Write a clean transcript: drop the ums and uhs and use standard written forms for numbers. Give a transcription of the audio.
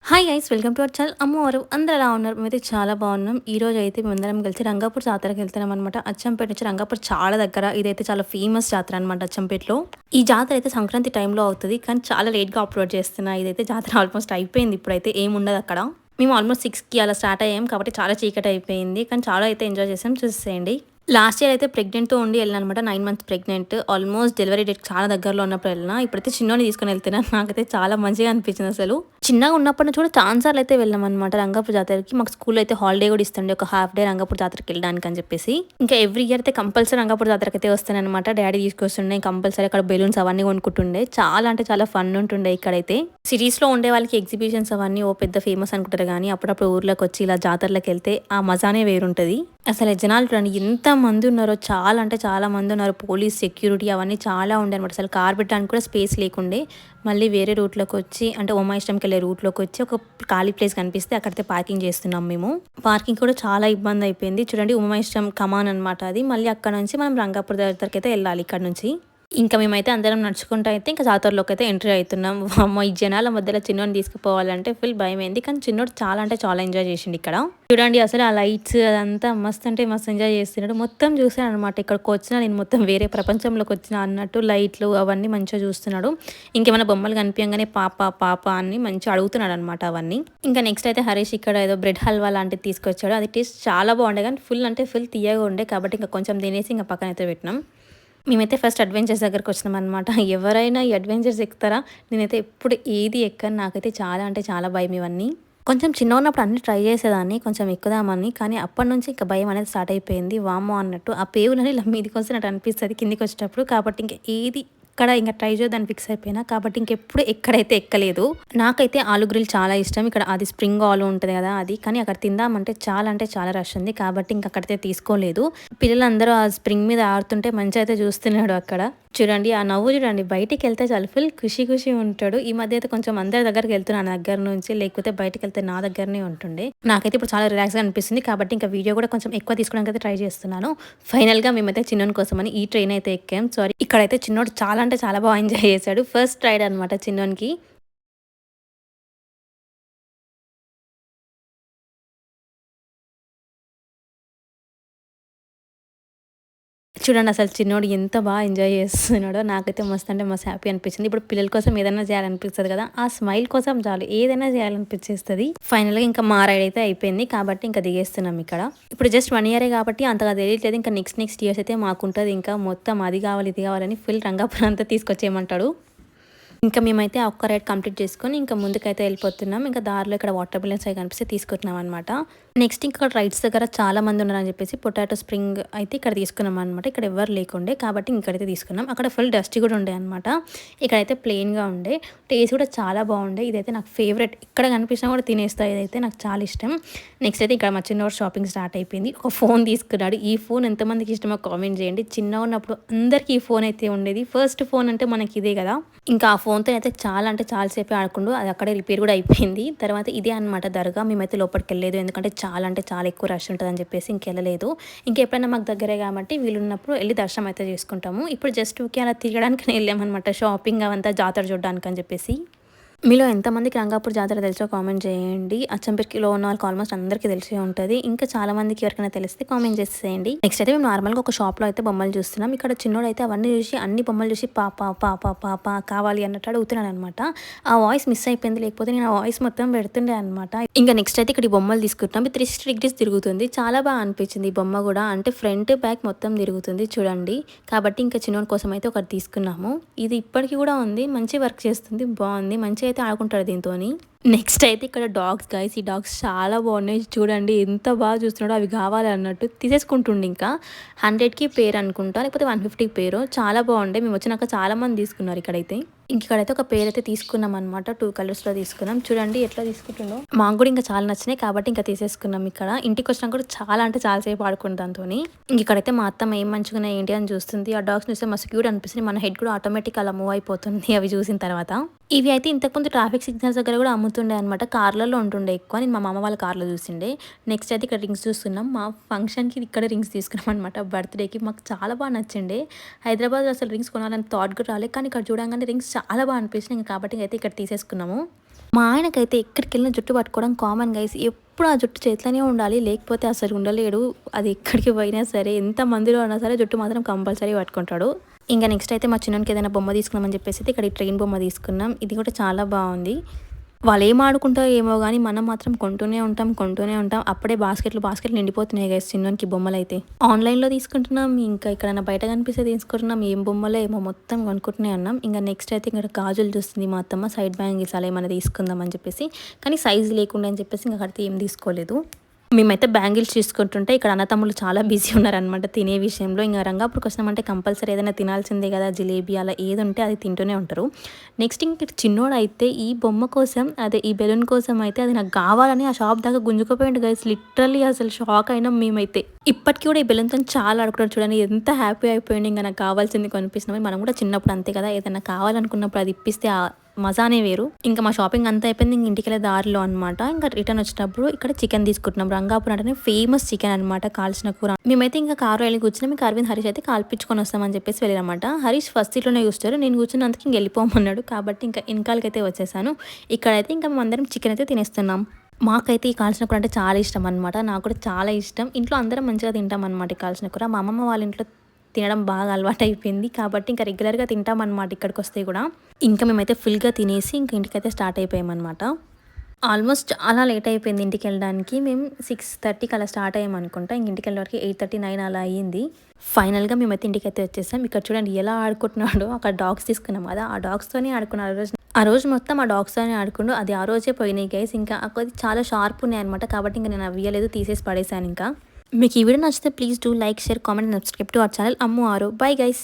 Hi guys, welcome to our channel. అమ్మవారు అందరూ ఎలా ఉన్నారు? మేమైతే చాలా బాగున్నాం. ఈ రోజు అయితే మేమందరం కలిసి రంగాపూర్ జాతరకి వెళ్తున్నాం అనమాట. అచ్చంపేట నుంచి రంగాపూర్ చాలా దగ్గర. ఇదైతే చాలా ఫేమస్ జాతర అనమాట అచ్చంపేటలో. ఈ జాతర అయితే సంక్రాంతి టైంలో అవుతుంది, కానీ చాలా లేట్గా అప్లోడ్ చేస్తున్నా. ఇదైతే జాతర ఆల్మోస్ట్ అయిపోయింది, ఇప్పుడైతే ఏముండదు అక్కడ. మేము ఆల్మోస్ట్ 6కి అలా స్టార్ట్ అయ్యాం, కాబట్టి చాలా చీకటి అయిపోయింది, కానీ చాలా అయితే ఎంజాయ్ చేసాం. చూసేయండి. లాస్ట్ ఇయర్ అయితే ప్రెగ్నెంట్తో ఉండి వెళ్ళిన అనమాట. 9 months pregnant. Almost delivery date చాలా దగ్గరలో ఉన్నప్పుడు వెళ్ళిన. ఇప్పుడైతే చిన్నోని తీసుకొని వెళ్తున్నాను. నాకైతే చాలా మంచిగా అనిపించింది. అసలు చిన్నగా ఉన్నప్పటి నుంచి కూడా ఛాన్స్ సార్లు అయితే వెళ్ళాం అనమాట రంగాపూర్ జాతరకి. మాకు స్కూల్ అయితే హాలిడే కూడా ఇస్తుండే, ఒక హాఫ్ డే రంగాపూర్ జాతరకి వెళ్ళడానికి అని చెప్పేసి. ఇంకా ఎవ్రీ ఇయర్ అయితే కంపల్సరీ రంగాపూర్ జాతరకి అయితే వస్తాను అనమాట. డాడీ తీసుకొస్తుండే, కంపల్సరీ అక్కడ బెలూన్స్ అవన్నీ కొనుక్కుంటుండే. చాలా అంటే చాలా ఫన్ ఉంటుండే ఇక్కడైతే. సిటీస్లో ఉండే వాళ్ళకి ఎగ్జిబిషన్స్ అవన్నీ ఓ పెద్ద ఫేమస్ అనుకుంటారు, కానీ అప్పుడప్పుడు ఊర్లోకి వచ్చి ఇలా జాతరలకు వెళ్తే ఆ మజానే వేరుంటుంది. అసలు జనాలు చూడండి ఎంత మంది ఉన్నారో, చాలా అంటే చాలా మంది ఉన్నారు. పోలీస్ సెక్యూరిటీ అవన్నీ చాలా ఉండే అనమాట. అసలు కార్ పెట్టడానికి కూడా స్పేస్ లేకుండే. మళ్ళీ వేరే రూట్లోకి వచ్చి, అంటే ఉమాయిష్టంకి వెళ్ళే రూట్లోకి వచ్చి ఒక ఖాళీ ప్లేస్ కనిపిస్తే అక్కడితే పార్కింగ్ చేస్తున్నాం మేము. పార్కింగ్ కూడా చాలా ఇబ్బంది అయిపోయింది. చూడండి, ఉమాయిష్టం కమాన్ అనమాట అది. మళ్ళీ అక్కడ నుంచి మనం రంగాపూర్ దగ్గరికి అయితే వెళ్ళాలి ఇక్కడ నుంచి. ఇంకా మేమైతే అందరం నడుచుకుంటూ అయితే ఇంకా జాతరలోకి అయితే ఎంట్రీ అవుతున్నాం. అమ్మ, ఈ జనాల మధ్యలో చిన్నోని తీసుకుపోవాలంటే ఫుల్ భయం అయింది, కానీ చిన్నోడు చాలా అంటే చాలా ఎంజాయ్ చేసిండు ఇక్కడ. చూడండి, అసలు ఆ లైట్స్ అదంతా మస్తు అంటే మస్తు ఎంజాయ్ చేస్తున్నాడు. మొత్తం చూసాను అనమాట. ఇక్కడికి వచ్చినా నేను మొత్తం వేరే ప్రపంచంలోకి వచ్చిన అన్నట్టు లైట్లు అవన్నీ మంచిగా చూస్తున్నాడు. ఇంకేమైనా బొమ్మలు కనిపించగానే పాప పాప అని మంచిగా అడుగుతున్నాడు అనమాట అవన్నీ. ఇంకా నెక్స్ట్ అయితే హరీష్ ఇక్కడ ఏదో బ్రెడ్ హల్వా లాంటిది తీసుకొచ్చాడు. అది టేస్ట్ చాలా బాగుండే, కానీ ఫుల్ అంటే ఫుల్ తీయగా ఉండే, కాబట్టి ఇంకా కొంచెం తినేసి ఇంకా పక్కన అయితే పెట్టినాం. మేమైతే ఫస్ట్ అడ్వెంచర్స్ దగ్గరికి వచ్చినాం అనమాట. ఎవరైనా ఈ అడ్వెంచర్స్ ఎక్కుతారా? నేనైతే ఎప్పుడు ఏది ఎక్కను. నాకైతే చాలా అంటే చాలా భయం ఇవన్నీ. కొంచెం చిన్న ఉన్నప్పుడు అన్ని ట్రై చేసేదాన్ని, కొంచెం ఎక్కుదామని, కానీ అప్పటి నుంచి ఇంకా భయం అనేది స్టార్ట్ అయిపోయింది. వామ్మో అన్నట్టు ఆ పేవులని ఇలా మీదికి వస్తున్నట్టు అనిపిస్తుంది కిందికి వచ్చేటప్పుడు, కాబట్టి ఇంకా ఏది ఇక్కడ ఇంకా ట్రై చేద్దాన్ని ఫిక్స్ అయిపోయినా, కాబట్టి ఇంకెప్పుడు ఎక్కడైతే ఎక్కలేదు. నాకైతే ఆలు గ్రిల్ చాలా ఇష్టం. ఇక్కడ అది స్ప్రింగ్ ఆలు ఉంటుంది కదా అది, కానీ అక్కడ తిందామంటే అంటే చాలా రష్ ఉంది, కాబట్టి ఇంక అక్కడైతే తీసుకోలేదు. పిల్లలందరూ ఆ స్ప్రింగ్ మీద ఆడుతుంటే మంచిగా అయితే చూస్తున్నాడు అక్కడ. చూడండి ఆ నవ్వు చూడండి, బయటికి వెళ్తే చాలా ఫుల్ ఖుషి ఖుషి ఉంటాడు. ఈ మధ్య అయితే కొంచెం అందరి దగ్గరికి వెళ్తున్నాను దగ్గర నుంచి, లేకపోతే బయటకు వెళ్తే నా దగ్గరనే ఉంటుండే. నాకైతే ఇప్పుడు చాలా రిలాక్స్గా అనిపిస్తుంది, కాబట్టి ఇంకా వీడియో కూడా కొంచెం ఎక్కువ తీసుకోవడానికి అయితే ట్రై చేస్తున్నాను. ఫైనల్గా మేమైతే చిన్నోని కోసమని ఈ ట్రైన్ అయితే ఎక్కాం. సారీ, ఇక్కడైతే చిన్నోడు చాలా అంటే చాలా బాగా ఎంజాయ్ చేశాడు. ఫస్ట్ రైడ్ అనమాట చిన్నోనికి. చూడండి అసలు చిన్నోడు ఎంత బాగా ఎంజాయ్ చేస్తున్నాడో. నాకైతే మస్తు అంటే మస్తు హ్యాపీ అనిపించింది. ఇప్పుడు పిల్లల కోసం ఏదైనా చేయాలనిపిస్తుంది కదా, ఆ స్మైల్ కోసం చాలు ఏదైనా చేయాలనిపించేస్తుంది. ఫైనల్గా ఇంకా మా రైడ్ అయితే అయిపోయింది, కాబట్టి ఇంకా దిగేస్తున్నాం ఇక్కడ. ఇప్పుడు జస్ట్ 1 ఇయరే కాబట్టి అంతగా తెలియట్లేదు. ఇంకా నెక్స్ట్ ఇయర్స్ అయితే మాకుంటుంది. ఇంకా మొత్తం అది కావాలి ఇది కావాలని ఫుల్ రంగాపురం అంతా తీసుకొచ్చేయమంటాడు. ఇంకా మేమైతే ఆ ఒక్క రైడ్ కంప్లీట్ చేసుకొని ఇంకా ముందుకైతే వెళ్ళిపోతున్నాం. ఇంకా దారిలో ఇక్కడ వాటర్ బిల్లన్స్ అవి కనిపిస్తే తీసుకుంటున్నాం అనమాట. నెక్స్ట్ ఇంకా రైడ్స్ దగ్గర చాలా మంది ఉన్నారని చెప్పేసి పొటాటో స్ప్రింగ్ అయితే ఇక్కడ తీసుకున్నాం అనమాట. ఇక్కడ ఎవరు లేకుండే, కాబట్టి ఇక్కడైతే తీసుకున్నాం. అక్కడ ఫుల్ డస్ట్ కూడా ఉండే అనమాట. ఇక్కడైతే ప్లెయిన్గా ఉండే, టేస్ట్ కూడా చాలా బాగుండే. ఇదైతే నాకు ఫేవరెట్. ఇక్కడ కనిపించినా కూడా తినేస్తా, ఇదైతే నాకు చాలా ఇష్టం. నెక్స్ట్ అయితే ఇక్కడ మా చిన్నవాడు షాపింగ్ స్టార్ట్ అయిపోయింది. ఒక ఫోన్ తీసుకున్నాడు. ఈ ఫోన్ ఎంతమందికి ఇష్టమో కామెంట్ చేయండి. చిన్న ఉన్నప్పుడు అందరికీ ఈ ఫోన్ అయితే ఉండేది. ఫస్ట్ ఫోన్ అంటే మనకి ఇదే కదా. ఇంకా ఆ ఫోన్తో అయితే చాలా అంటే చాలాసేపు ఆడుకుంటూ అది అక్కడే రిపేర్ కూడా అయిపోయింది. తర్వాత ఇదే అనమాట దర్గా. మేమైతే లోపలికి వెళ్ళలేదు, ఎందుకంటే చాలా అంటే చాలా ఎక్కువ రష్ ఉంటుందని చెప్పేసి ఇంకెళ్ళలేదు. ఇంకెప్పుడైనా మాకు దగ్గరే కాబట్టి వీళ్ళున్నప్పుడు వెళ్ళి దర్శనం అయితే చేసుకుంటాము. ఇప్పుడు జస్ట్ ఊకే అలా తిరగడానికి వెళ్ళామన్నమాట, షాపింగ్ అవంతా జాతర చూడడానికి అని చెప్పేసి. మీలో ఎంతమందికి రంగాపూర్ జాతర తెలుసో కామెంట్ చేయండి. అచ్చంపేటలో ఉన్న వాళ్ళకి ఆల్మోస్ట్ అందరికీ తెలిసే ఉంటుంది. ఇంకా చాలా మందికి ఎవరికైనా తెలిస్తే కామెంట్ చేసేయండి. నెక్స్ట్ అయితే మేము నార్మల్గా ఒక షాప్లో అయితే బొమ్మలు చూస్తున్నాం. ఇక్కడ చిన్నోడు అయితే అవన్నీ చూసి అన్ని బొమ్మలు చూసి పాప పాప పాప కావాలి అన్నట్టు అడుగుతున్నాడు అనమాట. ఆ వాయిస్ మిస్ అయిపోయింది, లేకపోతే నేను ఆ వాయిస్ మొత్తం పెడుతుండే అనమాట. ఇంకా నెక్స్ట్ అయితే ఇక్కడ ఈ బొమ్మలు తీసుకుంటాం. 360 డిగ్రీస్ తిరుగుతుంది. చాలా బాగా అనిపించింది ఈ బొమ్మ కూడా, అంటే ఫ్రంట్ బ్యాక్ మొత్తం తిరుగుతుంది చూడండి. కాబట్టి ఇంకా చిన్నోడి కోసం అయితే ఒకటి తీసుకున్నాము. ఇది ఇప్పటికీ కూడా ఉంది, మంచి వర్క్ చేస్తుంది, బాగుంది, మంచిగా అయితే ఆడుకుంటాడు దీంతో. నెక్స్ట్ అయితే ఇక్కడ డాగ్స్ గైస్, ఈ డాగ్స్ చాలా బాగున్నాయి చూడండి, ఎంత బాగా చూస్తున్నాడో. అవి కావాలి అన్నట్టు తీసేసుకుంటుండే. ఇంకా 100కి పేరు అనుకుంటా, లేకపోతే 150కి పేరు. చాలా బాగుండే. మేము వచ్చినాక చాలా మంది తీసుకున్నారు ఇక్కడైతే. ఇక్కడైతే ఒక పేరు అయితే తీసుకున్నాం అనమాట. 2 కలర్స్లో తీసుకున్నాం. చూడండి ఎట్లా తీసుకుంటుండో. మాకు కూడా ఇంకా చాలా నచ్చినాయి, కాబట్టి ఇంకా తీసేసుకున్నాం. ఇక్కడ ఇంటికి వచ్చినా కూడా చాలా అంటే చాలా సేపు ఆడుకుంటాం దాంతో. ఇక్కడైతే మా అత్తమ్మ ఏం మంచిగా ఏంటి అని చూస్తుంది. ఆ డాగ్స్ చూస్తే మస్తు క్యూట్ అనిపిస్తుంది. మన హెడ్ కూడా ఆటోమేటిక్ అలా మూవ్ అయిపోతుంది అవి చూసిన తర్వాత. ఇవి అయితే ఇంతకుముందు ట్రాఫిక్ సిగ్నల్స్ దగ్గర కూడా అమ్ముతుండే అనమాట. కార్లలో ఉంటుండే ఎక్కువ. నేను మా మామ వాళ్ళ కార్లో చూసిండే. నెక్స్ట్ అయితే ఇక్కడ రింగ్స్ చూస్తున్నాం. మా ఫంక్షన్కి ఇక్కడ రింగ్స్ తీసుకున్నాం అనమాట, బర్త్డేకి. మాకు చాలా బాగా నచ్చిండే. హైదరాబాద్ అసలు రింగ్స్ కొనాలని థాట్ కూడా రాలేదు, కానీ ఇక్కడ చూడంగానే రింగ్స్ చాలా బాగా అనిపించినాయి, కాబట్టి అయితే ఇక్కడ తీసేసుకున్నాము. మా ఆయనకైతే ఎక్కడికెళ్ళినా జుట్టు పట్టుకోవడం కామన్ గైస్. ఎప్పుడు ఆ జుట్టు చేతిలోనే ఉండాలి. లేకపోతే అసలు ఉండలేడు. అది ఎక్కడికి పోయినా సరే, ఎంత మందిలో ఉన్నా సరే జుట్టు మాత్రం కంపల్సరీ పట్టుకుంటాడు. ఇంక నెక్స్ట్ అయితే మా చిన్నోనికి ఏదైనా బొమ్మ తీసుకున్నామని చెప్పేసి ఇక్కడ ఈ ట్రైన్ బొమ్మ తీసుకున్నాం. ఇది కూడా చాలా బాగుంది. వాళ్ళేం ఆడుకుంటారో ఏమో గానీ, మనం మాత్రం కొంటూనే ఉంటాం. అప్పుడే బాస్కెట్లు నిండిపోతున్నాయి గైస్ చిన్నోనికి బొమ్మలైతే. ఆన్‌లైన్‌లో తీసుకుంటున్నాం, ఇంకా ఎక్కడైనా బయట కనిపిస్తే తీసుకుంటున్నాం. ఏం బొమ్మలో ఏమో మొత్తం కొనుక్కుంటూనే ఉన్నాం. ఇంక నెక్స్ట్ అయితే ఇక్కడ గాజులు చూస్తుంది మా అత్తమ్మ. సైడ్ బ్యాంగిల్స్ అలా ఏమన్నా తీసుకుందాం అని చెప్పేసి. కానీ సైజ్ లేకుండా అని చెప్పేసి ఇంక అక్కడితే ఏం తీసుకోలేదు. మేమైతే బ్యాంగిల్స్ తీసుకుంటుంటే ఇక్కడ అన్నతమ్ములు చాలా బిజీ ఉన్నారనమాట తినే విషయంలో. ఇంక రంగాపూర్కి వచ్చినామంటే కంపల్సరీ ఏదైనా తినాల్సిందే కదా, జిలేబీ అలా ఏది ఉంటే అది తింటూనే ఉంటారు. నెక్స్ట్ ఇంక చిన్నోడైతే ఈ బొమ్మ కోసం, అదే ఈ బెలూన్ కోసం అయితే అది నాకు కావాలని ఆ షాప్ దాకా గుంజుకుపోయిండు గైస్. లిటరల్లీ అసలు షాక్ అయినాం మేమైతే. ఇప్పటికి కూడా ఈ బెలూన్తో చాలా ఆడుకుంటారు చూడండి. ఎంత హ్యాపీ అయిపోయింది. ఇంకా నాకు కావాల్సింది కొనిపిస్తున్నాం. మనం కూడా చిన్నప్పుడు అంతే కదా, ఏదైనా కావాలనుకున్నప్పుడు అది ఇప్పిస్తే మజానే వేరు. ఇంకా మా షాపింగ్ అంతా అయిపోయింది. ఇంక ఇంటికి వెళ్ళే దారిలో అనమాట. ఇంకా రిటర్న్ వచ్చినప్పుడు ఇక్కడ చికెన్ తీసుకుంటున్నాం. రంగాపురం అంటే ఫేమస్ చికెన్ అనమాట, కాల్చిన కూర. మేమైతే ఇంకా కారు వెళ్ళి కూర్చున్నాం. ఇంకా అరవింద్ హరీష్ అయితే కాల్పించుకొని వస్తామని చెప్పేసి వెళ్ళారన్నమాట. హరీష్ ఫస్ట్ సీట్లోనే చూస్తారు. నేను కూర్చున్నందుకు ఇంక వెళ్ళిపోమన్నాడు కాబట్టి ఇంకా ఇన్కాలకైతే వచ్చేసాను. ఇక్కడైతే ఇంకా మేమందరం చికెన్ అయితే తినేస్తున్నాం. మాకైతే ఈ కాల్చిన కూర అంటే చాలా ఇష్టం అనమాట. నాకు కూడా చాలా ఇష్టం. ఇంట్లో అందరం మంచిగా తింటాం అనమాట ఈ కాల్చిన కూర. మా అమ్మమ్మ వాళ్ళ ఇంట్లో తినడం బాగా అలవాటైపోయింది కాబట్టి ఇంకా రెగ్యులర్గా తింటామన్నమాట ఇక్కడికి వస్తే కూడా. ఇంకా మేమైతే ఫుల్గా తినేసి ఇంక ఇంటికైతే స్టార్ట్ అయిపోయామన్నమాట. ఆల్మోస్ట్ చాలా లేట్ అయిపోయింది ఇంటికి వెళ్ళడానికి. మేము 6:30కి అలా స్టార్ట్ అయ్యామనుకుంటా. ఇంక ఇంటికి వెళ్ళే వరకు 8:30, 9 అలా అయ్యింది. ఫైనల్గా మేమైతే ఇంటికైతే వచ్చేసాం. ఇక్కడ చూడండి ఎలా ఆడుకుంటున్నాడు. అక్కడ డాగ్స్ తీసుకున్నాం కదా, ఆ డాగ్స్తోనే ఆడుకున్నాడు ఆ రోజు మొత్తం ఆ డాగ్స్తోనే ఆడుకుంటూ. అది ఆ రోజే పోయినాయి గైస్. ఇంకా అది చాలా షార్ప్ ఉన్నాయి అనమాట కాబట్టి ఇంకా నేను అవి ఇయ్యలేదు, తీసేసి పడేసాను. ఇంకా మీకు ఈ వీడియో నచ్చితే please do like, share, comment and subscribe to our channel Ammu Aaru. Bye guys.